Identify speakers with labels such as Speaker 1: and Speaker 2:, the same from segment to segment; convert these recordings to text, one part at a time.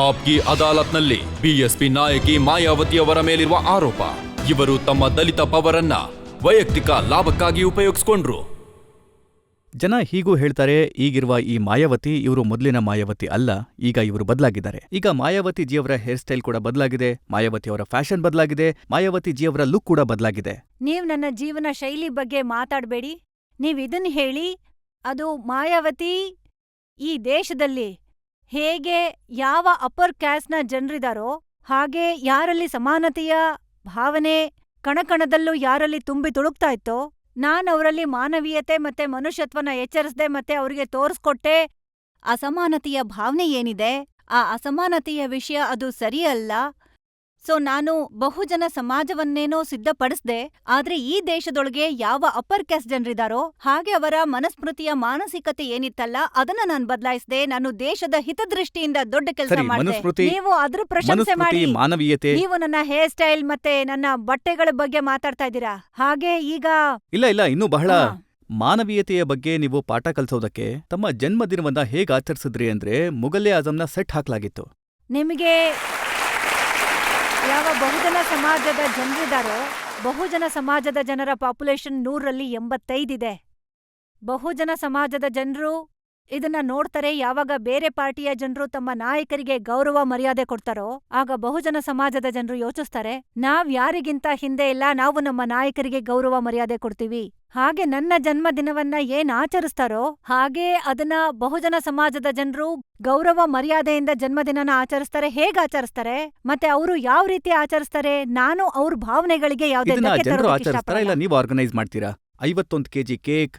Speaker 1: Aapki ಅದಾಲತ್ನಲ್ಲಿ BSP ನಾಯಕಿ ಮಾಯಾವತಿಯವರ ಮೇಲಿರುವ ಆರೋಪ. ಇವರು ತಮ್ಮ ದಲಿತ ಪವರನ್ನ ವೈಯಕ್ತಿಕ ಲಾಭಕ್ಕಾಗಿ ಉಪಯೋಗಿಸಿಕೊಂಡ್ರು.
Speaker 2: ಜನ ಹೀಗೂ ಹೇಳ್ತಾರೆ, ಈಗಿರುವ ಈ ಮಾಯಾವತಿ ಇವರು ಮೊದಲಿನ ಮಾಯಾವತಿ ಅಲ್ಲ, ಈಗ ಇವರು ಬದಲಾಗಿದ್ದಾರೆ. ಈಗ ಮಾಯಾವತಿ ಜಿಯವರ ಹೇರ್ ಸ್ಟೈಲ್ ಕೂಡ ಬದಲಾಗಿದೆ, ಮಾಯಾವತಿಯವರ ಫ್ಯಾಷನ್ ಬದಲಾಗಿದೆ, ಮಾಯಾವತಿ ಜಿಯವರ ಲುಕ್ ಕೂಡ ಬದಲಾಗಿದೆ.
Speaker 3: ನೀವ್ ನನ್ನ ಜೀವನ ಶೈಲಿ ಬಗ್ಗೆ ಮಾತಾಡ್ಬೇಡಿ. ನೀವ್ ಇದನ್ ಹೇಳಿ, ಅದು ಮಾಯಾವತಿ ಈ ದೇಶದಲ್ಲಿ ಹೇಗೆ ಯಾವ ಅಪ್ಪರ್ ಕ್ಯಾಸ್ಟ್ನ ಜನರಿದಾರೋ ಹಾಗೆ ಯಾರಲ್ಲಿ ಸಮಾನತೆಯ ಭಾವನೆ ಕಣಕಣದಲ್ಲೂ ಯಾರಲ್ಲಿ ತುಂಬಿ ತುಳುಕ್ತಾ ಇತ್ತೋ, ನಾನವರಲ್ಲಿ ಮಾನವೀಯತೆ ಮತ್ತೆ ಮನುಷ್ಯತ್ವನ ಎಚ್ಚರಿಸ್ದೆ ಮತ್ತೆ ಅವ್ರಿಗೆ ತೋರಿಸ್ಕೊಟ್ಟೆ. ಅಸಮಾನತೆಯ ಭಾವನೆ ಏನಿದೆ, ಆ ಅಸಮಾನತೆಯ ವಿಷಯ ಅದು ಸರಿಯಲ್ಲ. ಸೊ ನಾನು ಬಹುಜನ ಸಮಾಜವನ್ನೇನೋ ಸಿದ್ಧಪಡಿಸ್ದೆ, ಆದ್ರೆ ಈ ದೇಶದೊಳಗೆ ಯಾವ ಅಪ್ಪರ್ ಕ್ಯಾಸ್ಟ್ ಜನರಿದಾರೋ ಹಾಗೆ ಅವರ ಮನಸ್ಮೃತಿಯ ಮಾನಸಿಕತೆ ಏನಿತ್ತಲ್ಲ ಅದನ್ನ ನಾನು ಬದಲಾಯಿಸ್ದೆ. ನಾನು ದೇಶದ ಹಿತದೃಷ್ಟಿಯಿಂದ ದೊಡ್ಡ ಕೆಲಸ ಮಾಡಿದೆ. ನೀವು ಅದ್ರ ಪ್ರಶಂಸೆ ಮಾಡಿ,
Speaker 2: ಮಾನವೀಯತೆ.
Speaker 3: ನೀವು ನನ್ನ ಹೇರ್ ಸ್ಟೈಲ್ ಮತ್ತೆ ನನ್ನ ಬಟ್ಟೆಗಳ ಬಗ್ಗೆ ಮಾತಾಡ್ತಾ ಇದ್ದೀರಾ. ಹಾಗೆ ಈಗ
Speaker 2: ಇಲ್ಲ ಇನ್ನೂ ಬಹಳ ಮಾನವೀಯತೆಯ ಬಗ್ಗೆ ನೀವು ಪಾಠ ಕಲಿಸೋದಕ್ಕೆ ತಮ್ಮ ಜನ್ಮದಿನವನ್ನ ಹೇಗ್ ಆಚರಿಸಿದ್ರಿ ಅಂದ್ರೆ ಮುಗಲ್ಲೇ ಆಜಂನ ಸೆಟ್ ಹಾಕ್ಲಾಗಿತ್ತು.
Speaker 3: ನಿಮಗೆ ಯಾವ ಬಹುಜನ ಸಮಾಜದ ಜನರಿದಾರೋ, ಬಹುಜನ ಸಮಾಜದ ಜನರ ಪಾಪ್ಯುಲೇಷನ್ 100ರಲ್ಲಿ 85 ಇದೆ. ಬಹುಜನ ಸಮಾಜದ ಜನರು ಇದನ್ನ ನೋಡ್ತಾರೆ. ಯಾವಾಗ ಬೇರೆ ಪಾರ್ಟಿಯ ಜನರು ತಮ್ಮ ನಾಯಕರಿಗೆ ಗೌರವ ಮರ್ಯಾದೆ ಕೊಡ್ತಾರೋ ಆಗ ಬಹುಜನ ಸಮಾಜದ ಜನರು ಯೋಚಿಸ್ತಾರೆ, ನಾವ್ ಯಾರಿಗಿಂತ ಹಿಂದೆ ಇಲ್ಲ, ನಾವು ನಮ್ಮ ನಾಯಕರಿಗೆ ಗೌರವ ಮರ್ಯಾದೆ ಕೊಡ್ತೀವಿ. ಹಾಗೆ ನನ್ನ ಜನ್ಮದಿನವನ್ನ ಏನ್ ಆಚರಿಸ್ತಾರೋ ಹಾಗೆ ಅದನ್ನ ಬಹುಜನ ಸಮಾಜದ ಜನರು ಗೌರವ ಮರ್ಯಾದೆಯಿಂದ ಜನ್ಮದಿನನ ಆಚರಿಸ್ತಾರೆ. ಹೇಗ್ ಆಚರಿಸ್ತಾರೆ ಮತ್ತೆ ಅವರು ಯಾವ ರೀತಿ ಆಚರಿಸ್ತಾರೆ, ನಾನು ಅವ್ರ ಭಾವನೆಗಳಿಗೆ ಯಾವ್ದೇ ಧಕ್ಕೆ
Speaker 2: ಜನರು
Speaker 3: ತರೋದಕ್ಕೆ
Speaker 2: ಆಚರಿಸ್ತಾರ
Speaker 3: ಇಷ್ಟಪಡಲ್ಲ.
Speaker 2: ಇಲ್ಲ ನೀವು ಆರ್ಗನೈಸ್ ಮಾಡ್ತೀರಾ? 51 ಕೆಜಿ ಕೇಕ್,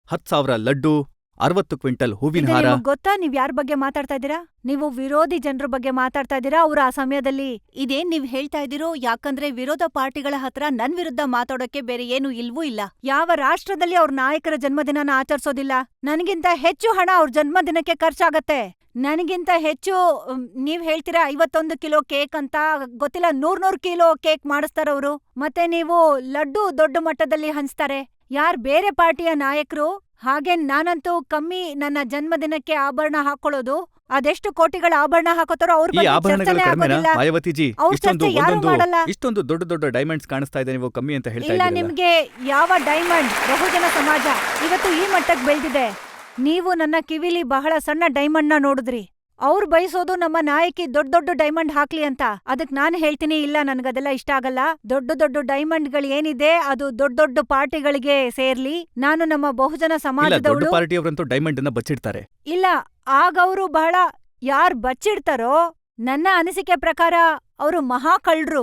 Speaker 2: 10,000 ಲಡ್ಡು, 60 ಕ್ವಿಂಟಲ್ ಹೂವಿನ
Speaker 3: ಇದು
Speaker 2: ಹಾರ.
Speaker 3: ನಿಮ್ಗ್ ಗೊತ್ತಾ ನೀವ್ ಯಾರ ಬಗ್ಗೆ ಮಾತಾಡ್ತಾ ಇದ್ದೀರಾ? ನೀವು ವಿರೋಧಿ ಜನರ ಬಗ್ಗೆ ಮಾತಾಡ್ತಾ ಇದ್ದೀರಾ. ಅವ್ರ ಆ ಸಮಯದಲ್ಲಿ ಇದೇನ್ ನೀವ್ ಹೇಳ್ತಾ ಇದ್ದೀರೋ, ಯಾಕಂದ್ರೆ ವಿರೋಧ ಪಾರ್ಟಿಗಳ ಹತ್ರ ನನ್ ವಿರುದ್ಧ ಮಾತಾಡೋಕೆ ಬೇರೆ ಏನು ಇಲ್ವೂ ಇಲ್ಲ. ಯಾವ ರಾಷ್ಟ್ರದಲ್ಲಿ ಅವ್ರ ನಾಯಕರ ಜನ್ಮದಿನನ ಆಚರಿಸೋದಿಲ್ಲ? ನನಗಿಂತ ಹೆಚ್ಚು ಹಣ ಅವ್ರ ಜನ್ಮದಿನಕ್ಕೆ ಖರ್ಚಾಗತ್ತೆ. ನನಗಿಂತ ಹೆಚ್ಚು ನೀವ್ ಹೇಳ್ತೀರಾ 51 ಕಿಲೋ ಕೇಕ್ ಅಂತ, ಗೊತ್ತಿಲ್ಲ 100 ಕಿಲೋ ಕೇಕ್ ಮಾಡಿಸ್ತಾರವ್ರು. ಮತ್ತೆ ನೀವು ಲಡ್ಡು ದೊಡ್ಡ ಮಟ್ಟದಲ್ಲಿ ಹಂಚ್ತಾರೆ ಯಾರ್ ಬೇರೆ ಪಾರ್ಟಿಯ ನಾಯಕರು. ಹಾಗೆ ನಾನಂತೂ ಕಮ್ಮಿ ನನ್ನ ಜನ್ಮದಿನಕ್ಕೆ ಆಭರಣ ಹಾಕೊಳ್ಳೋದು. ಅದೆಷ್ಟು ಕೋಟಿಗಳ ಆಭರಣ ಹಾಕೋತಾರೋ ಅವ್ರ
Speaker 2: ಈ
Speaker 3: ಬಗ್ಗೆ
Speaker 2: ಆಭರಣಗಳು
Speaker 3: ಚರ್ಚೆನೇ
Speaker 2: ಕಡಿಮೆನಾ
Speaker 3: ಆಗೋದಿಲ್ಲ.
Speaker 2: ಮಾಯಾವತಿಜಿ?
Speaker 3: ಅವ್ರ ಚರ್ಚೆ ಯಾರು ಮಾಡಲ್ಲ.
Speaker 2: ಇಷ್ಟೊಂದು ದೊಡ್ಡ ದೊಡ್ಡ ಡೈಮಂಡ್ಸ್ ಕಾಣಿಸ್ತಾ ಇದೆ, ನೀವು ಕಮ್ಮಿ ಅಂತ ಹೇಳ್ತಾ
Speaker 3: ಇಲ್ಲ,
Speaker 2: ಇದ್ದೀರಲ್ಲ.
Speaker 3: ನಿಮ್ಗೆ ಯಾವ ಡೈಮಂಡ್? ಬಹುಜನ ಸಮಾಜ ಇವತ್ತು ಈ ಮಟ್ಟಕ್ಕೆ ಬೆಳೆದಿದೆ. ನೀವು ನನ್ನ ಕಿವಿಲಿ ಬಹಳ ಸಣ್ಣ ಡೈಮಂಡ್ನ ನೋಡಿದ್ರಿ. ಅವ್ರು ಬಯಸೋದು ನಮ್ಮ ನಾಯಕಿ ದೊಡ್ಡ ದೊಡ್ಡ ಡೈಮಂಡ್ ಹಾಕ್ಲಿ ಅಂತ. ಅದಕ್ ನಾನು ಹೇಳ್ತೀನಿ, ಇಲ್ಲ, ನನ್ಗದೆಲ್ಲ ಇಷ್ಟ ಆಗಲ್ಲ. ದೊಡ್ಡ ದೊಡ್ಡ ಡೈಮಂಡ್ಗಳು ಏನಿದೆ ಅದು ದೊಡ್ಡ ದೊಡ್ಡ ಪಾರ್ಟಿಗಳಿಗೆ ಸೇರ್ಲಿ. ನಾನು ನಮ್ಮ ಬಹುಜನ
Speaker 2: ಇಲ್ಲ, ದೊಡ್ಡ
Speaker 3: ಸಮಾಜದವಳು.
Speaker 2: ಪಾರ್ಟಿಯವರಂತೂ ಡೈಮಂಡ್ ಅನ್ನ ಬಚ್ಚಿಡ್ತಾರೆ.
Speaker 3: ಇಲ್ಲ, ಆಗವ್ರು ಬಹಳ ಯಾರ್ ಬಚ್ಚಿಡ್ತಾರೋ ನನ್ನ ಅನಿಸಿಕೆ ಪ್ರಕಾರ ಅವರು ಮಹಾ ಕಳ್ರು.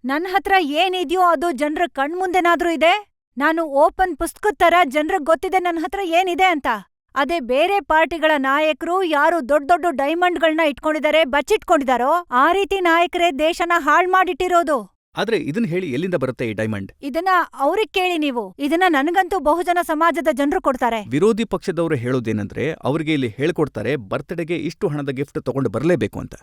Speaker 3: ನನ್ ಹತ್ರ ಏನಿದ್ಯೋ ಅದು ಜನರ ಕಣ್ಮುಂದೆನಾದ್ರೂ ಇದೆ. ನಾನು ಓಪನ್ ಪುಸ್ತಕದ ತರ ಜನರಿಗೆ ಗೊತ್ತಿದೆ ನನ್ ಹತ್ರ ಏನಿದೆ ಅಂತ. ಅದೇ ಬೇರೆ ಪಾರ್ಟಿಗಳ ನಾಯಕರು ಯಾರು ದೊಡ್ಡ ದೊಡ್ಡ ಡೈಮಂಡ್ಗಳನ್ನ ಇಟ್ಕೊಂಡಿದ್ದಾರೆ, ಬಚ್ಚಿಟ್ಕೊಂಡಿದಾರೋ ಆ ರೀತಿ ನಾಯಕರೇ ದೇಶನ ಹಾಳ್ ಮಾಡಿಟ್ಟಿರೋದು.
Speaker 2: ಆದ್ರೆ ಇದನ್ನ ಹೇಳಿ ಎಲ್ಲಿಂದ ಬರುತ್ತೆ ಈ ಡೈಮಂಡ್?
Speaker 3: ಇದನ್ನ ಅವ್ರಿಗ್ ಕೇಳಿ ನೀವು. ಇದನ್ನ ನನಗಂತೂ ಬಹುಜನ ಸಮಾಜದ ಜನರು ಕೊಡ್ತಾರೆ.
Speaker 2: ವಿರೋಧಿ ಪಕ್ಷದವರು ಹೇಳೋದೇನಂದ್ರೆ ಅವ್ರಿಗೆ ಇಲ್ಲಿ ಹೇಳ್ಕೊಡ್ತಾರೆ ಬರ್ತ್ಡೇಗೆ ಇಷ್ಟು ಹಣದ ಗಿಫ್ಟ್ ತಗೊಂಡು ಬರ್ಲೇಬೇಕು ಅಂತ.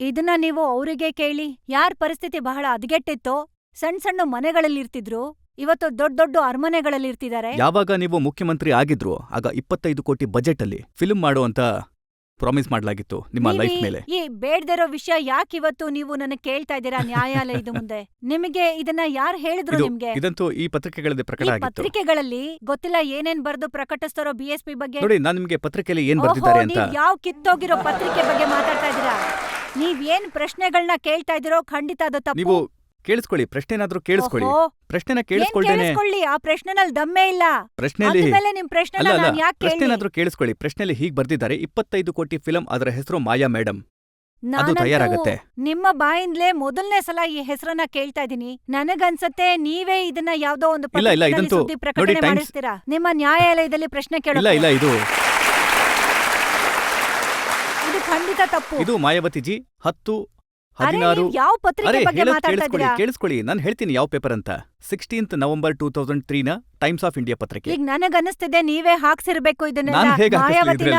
Speaker 3: ಇದನ್ನ ನೀವು ಅವರಿಗೆ ಕೇಳಿ. ಯಾರ್ ಪರಿಸ್ಥಿತಿ ಬಹಳ ಹದಗೆಟ್ಟಿತ್ತೋ, ಸಣ್ಣ ಸಣ್ಣ ಮನೆಗಳಲ್ಲಿರ್ತಿದ್ರು, ಇವತ್ತು ದೊಡ್ಡ ದೊಡ್ಡ ಅರಮನೆಗಳಲ್ಲಿರ್ತಿದ್ದಾರೆ.
Speaker 2: ಯಾವಾಗ ನೀವು ಮುಖ್ಯಮಂತ್ರಿ ಆಗಿದ್ರು ಆಗ 25 ಕೋಟಿ ಬಜೆಟ್ ಅಲ್ಲಿ ಫಿಲ್ಮ್ ಮಾಡುವಂತ ಪ್ರಾಮಿಸ್ ಮಾಡ್ಲಾಗಿತ್ತು ನಿಮ್ಮ ಲೈಫ್ ಮೇಲೆ.
Speaker 3: ಈ ಬೇಡ್ದಿರೋ ವಿಷಯ ಯಾಕಿವತ್ತು ನೀವು ನನಗೆ ಕೇಳ್ತಾ ಇದ್ದೀರಾ ನ್ಯಾಯಾಲಯದ ಮುಂದೆ? ನಿಮಗೆ ಇದನ್ನ ಯಾರು ಹೇಳಿದ್ರು? ನಿಮ್ಗೆ
Speaker 2: ಇದಂತೂ ಈ ಪತ್ರಿಕೆಗಳಲ್ಲಿ ಪ್ರಕಟ ಆಗಿತ್ತು.
Speaker 3: ಪತ್ರಿಕೆಗಳಲ್ಲಿ ಗೊತ್ತಿಲ್ಲ ಏನೇನ್ ಬರ್ದು ಪ್ರಕಟಿಸ್ತಾರೋ ಬಿಎಸ್ಪಿ ಬಗ್ಗೆ.
Speaker 2: ನೋಡಿ, ನಾನ್ ನಿಮ್ಗೆ ಪತ್ರಿಕೆಯಲ್ಲಿ ಏನ್ ಬರ್ದಿದ್ದಾರೆ ಅಂತ.
Speaker 3: ನೀವ್ ಯಾವ ಕಿತ್ತೋಗಿರೋ ಪತ್ರಿಕೆ ಬಗ್ಗೆ ಮಾತಾಡ್ತಾ ಇದ್ದೀರಾ? ನೀವ್ ಏನ್ ಪ್ರಶ್ನೆಗಳನ್ನ ಕೇಳ್ತಾ ಇದ್ದೀರೋ ಖಂಡಿತ ಅದು ತಪ್ಪು.
Speaker 2: ನೀವು ಕೇಳಿಸ್ಕೊಳ್ಳಿ, ಪ್ರಶ್ನೆನಾದ್ರೂ ಕೇಳಿಸ್ಕೊಳ್ಳಿ. ಪ್ರಶ್ನೆನ ಕೇಳಿಸ್ಕೊಳ್ತೇನೆ.
Speaker 3: ಆ ಪ್ರಶ್ನೆನಲ್ಲಿ ದಮ್ಮೇ ಇಲ್ಲ.
Speaker 2: ಪ್ರಶ್ನೆಯಲ್ಲಿ
Speaker 3: ನಿಮ್ ಪ್ರಶ್ನೆ
Speaker 2: ಪ್ರಶ್ನೆನಾದ್ರೂ ಕೇಳಿಸ್ಕೊಳ್ಳಿ. ಪ್ರಶ್ನೆಯಲ್ಲಿ ಹೀಗ್ ಬರ್ದಿದ್ದಾರೆ, 25 ಕೋಟಿ ಫಿಲಂ, ಅದರ ಹೆಸರು ಮಾಯಾ ಮೇಡಮ್. ಅದು ತಯಾರಾಗತ್ತೆ.
Speaker 3: ನಿಮ್ಮ ಬಾಯಿಂದಲೇ ಮೊದಲನೇ ಸಲ ಈ ಹೆಸರನ್ನ ಕೇಳ್ತಾ ಇದೀನಿ. ನನಗನ್ಸತ್ತೆ ನೀವೇ ಇದನ್ನ ಯಾವ್ದೋ ಒಂದು ಸುದ್ದಿ ಪ್ರಕಟಣೆ ಮಾಡಿಸ್ತೀರಾ. ನಿಮ್ಮ ನ್ಯಾಯಾಲಯದಲ್ಲಿ ಪ್ರಶ್ನೆ ಕೇಳೋಲ್ಲ.
Speaker 2: ಇಲ್ಲ, ಇದು
Speaker 3: ಖಂಡಿತ ತಪ್ಪು.
Speaker 2: ಇದು ಮಾಯಾವತಿಜಿ 10, 16
Speaker 3: ಯಾವ ಪತ್ರಿಕೆ ಬಗ್ಗೆ ಮಾತಾಡ್ತಾ ಇದ್ದೀರಾ?
Speaker 2: ಕೇಳಿಸ್ಕೊಳ್ಳಿ, ನಾನು ಹೇಳ್ತೀನಿ ಯಾವ ಪೇಪರ್ ಅಂತ. 16th ನವೆಂಬರ್ 2003 ನ ಟೈಮ್ಸ್ ಆಫ್ ಇಂಡಿಯಾ ಪತ್ರಿಕೆ.
Speaker 3: ಈಗ ನನಗನ್ನಿಸ್ತಿದೆ ನೀವೇ ಹಾಕ್ಸಿರ್ಬೇಕು ಇದನ್ನೆಲ್ಲ. ಮಾಯಾವತಿನ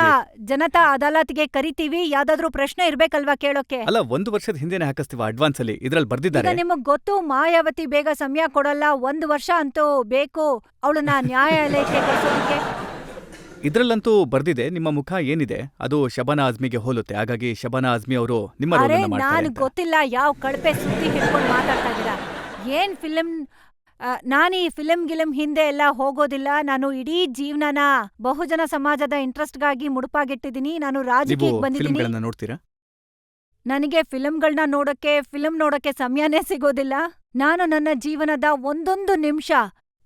Speaker 3: ಜನತಾ ಅದಾಲತ್ಗೆ ಕರಿತೀವಿ, ಯಾವ್ದಾದ್ರು ಪ್ರಶ್ನೆ ಇರ್ಬೇಕಲ್ವಾ ಕೇಳೋಕೆ?
Speaker 2: ಅಲ್ಲ, 1 ವರ್ಷದ ಹಿಂದೆನೆ ಹಾಕಿಸ್ತೀವ ಅಡ್ವಾನ್ಸ್ ಅಲ್ಲಿ. ಇದ್ರಲ್ಲಿ ಬರ್ದಿದ್ದಾರೆ.
Speaker 3: ನಿಮಗ್ ಗೊತ್ತು ಮಾಯಾವತಿ ಬೇಗ ಸಮಯ ಕೊಡಲ್ಲ. 1 ವರ್ಷ ಅಂತೂ ಬೇಕು ಅವಳನ್ನ ನ್ಯಾಯಾಲಯಕ್ಕೆ ಕಳ್ಸೋದಕ್ಕೆ.
Speaker 2: ಇದ್ರಲ್ಲಂತೂ ಬರ್ದಿದೆ ನಿಮ್ಮ ಮುಖ ಏನಿದೆ ಅದು ಶಬಾನಾ ಆಜ್ಮಿಗೆ ಹೋಲುತ್ತೆ. ಹಾಗಾಗಿ ಶಬಾನಾ ಆಜ್ಮಿ ಅವರು ನಿಮ್ಮ
Speaker 3: ಅರೆ
Speaker 2: ರೋಲನ್ನ ಮಾಡ್ತಾರೆ
Speaker 3: ನಾನ್
Speaker 2: ಅಂತ.
Speaker 3: ಗೊತ್ತಿಲ್ಲ ಯಾವ ಕಳಪೆ ಸುದ್ದಿ ಹಿಡ್ಕೊಂಡು ಮಾತಾಡ್ತಾ ಇದ್ದೀರಾ. ಏನ್ ಫಿಲ್ಮ್ ನಾನು ಈ ಗಿಲಂ ಹಿಂದೆ ಎಲ್ಲ ಹೋಗೋದಿಲ್ಲ. ನಾನು ಇಡೀ ಜೀವನನ ಬಹುಜನ ಸಮಾಜದ ಇಂಟ್ರೆಸ್ಟ್ಗಾಗಿ ಮುಡುಪಾಗಿಟ್ಟಿದ್ದೀನಿ. ನಾನು
Speaker 2: ನೀವು
Speaker 3: ರಾಜಕೀಯಕ್ಕೆ ಬಂದಿದ್ದೀನಿ.
Speaker 2: ಫಿಲ್ಮ್ಗಳನ್ನ ನೋಡ್ತೀರಾ?
Speaker 3: ನನಗೆ ಫಿಲ್ಮ್ ನೋಡಕ್ಕೆ ಸಮಯನೇ ಸಿಗೋದಿಲ್ಲ. ನಾನು ನನ್ನ ಜೀವನದ ಒಂದೊಂದು ನಿಮಿಷ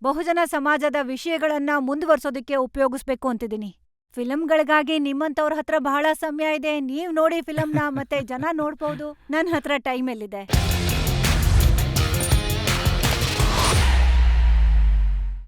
Speaker 3: ಬಹುಜನ ಸಮಾಜದ ವಿಷಯಗಳನ್ನ ಮುಂದುವರ್ಸೋದಕ್ಕೆ ಉಪಯೋಗಿಸ್ಬೇಕು ಅಂತಿದ್ದೀನಿ. ಫಿಲ್ಮ್ಗಳಿಗಾಗಿ ನಿಮ್ಮಂತವ್ರ ಹತ್ರ ಬಹಳ ಸಮಯ ಇದೆ. ನೀವ್ ನೋಡಿ ಫಿಲ್ಮ್ನ ಮತ್ತೆ ಜನ ನೋಡ್ಬೋದು. ನನ್ ಹತ್ರ ಟೈಮ್ ಎಲ್ಲಿದೆ?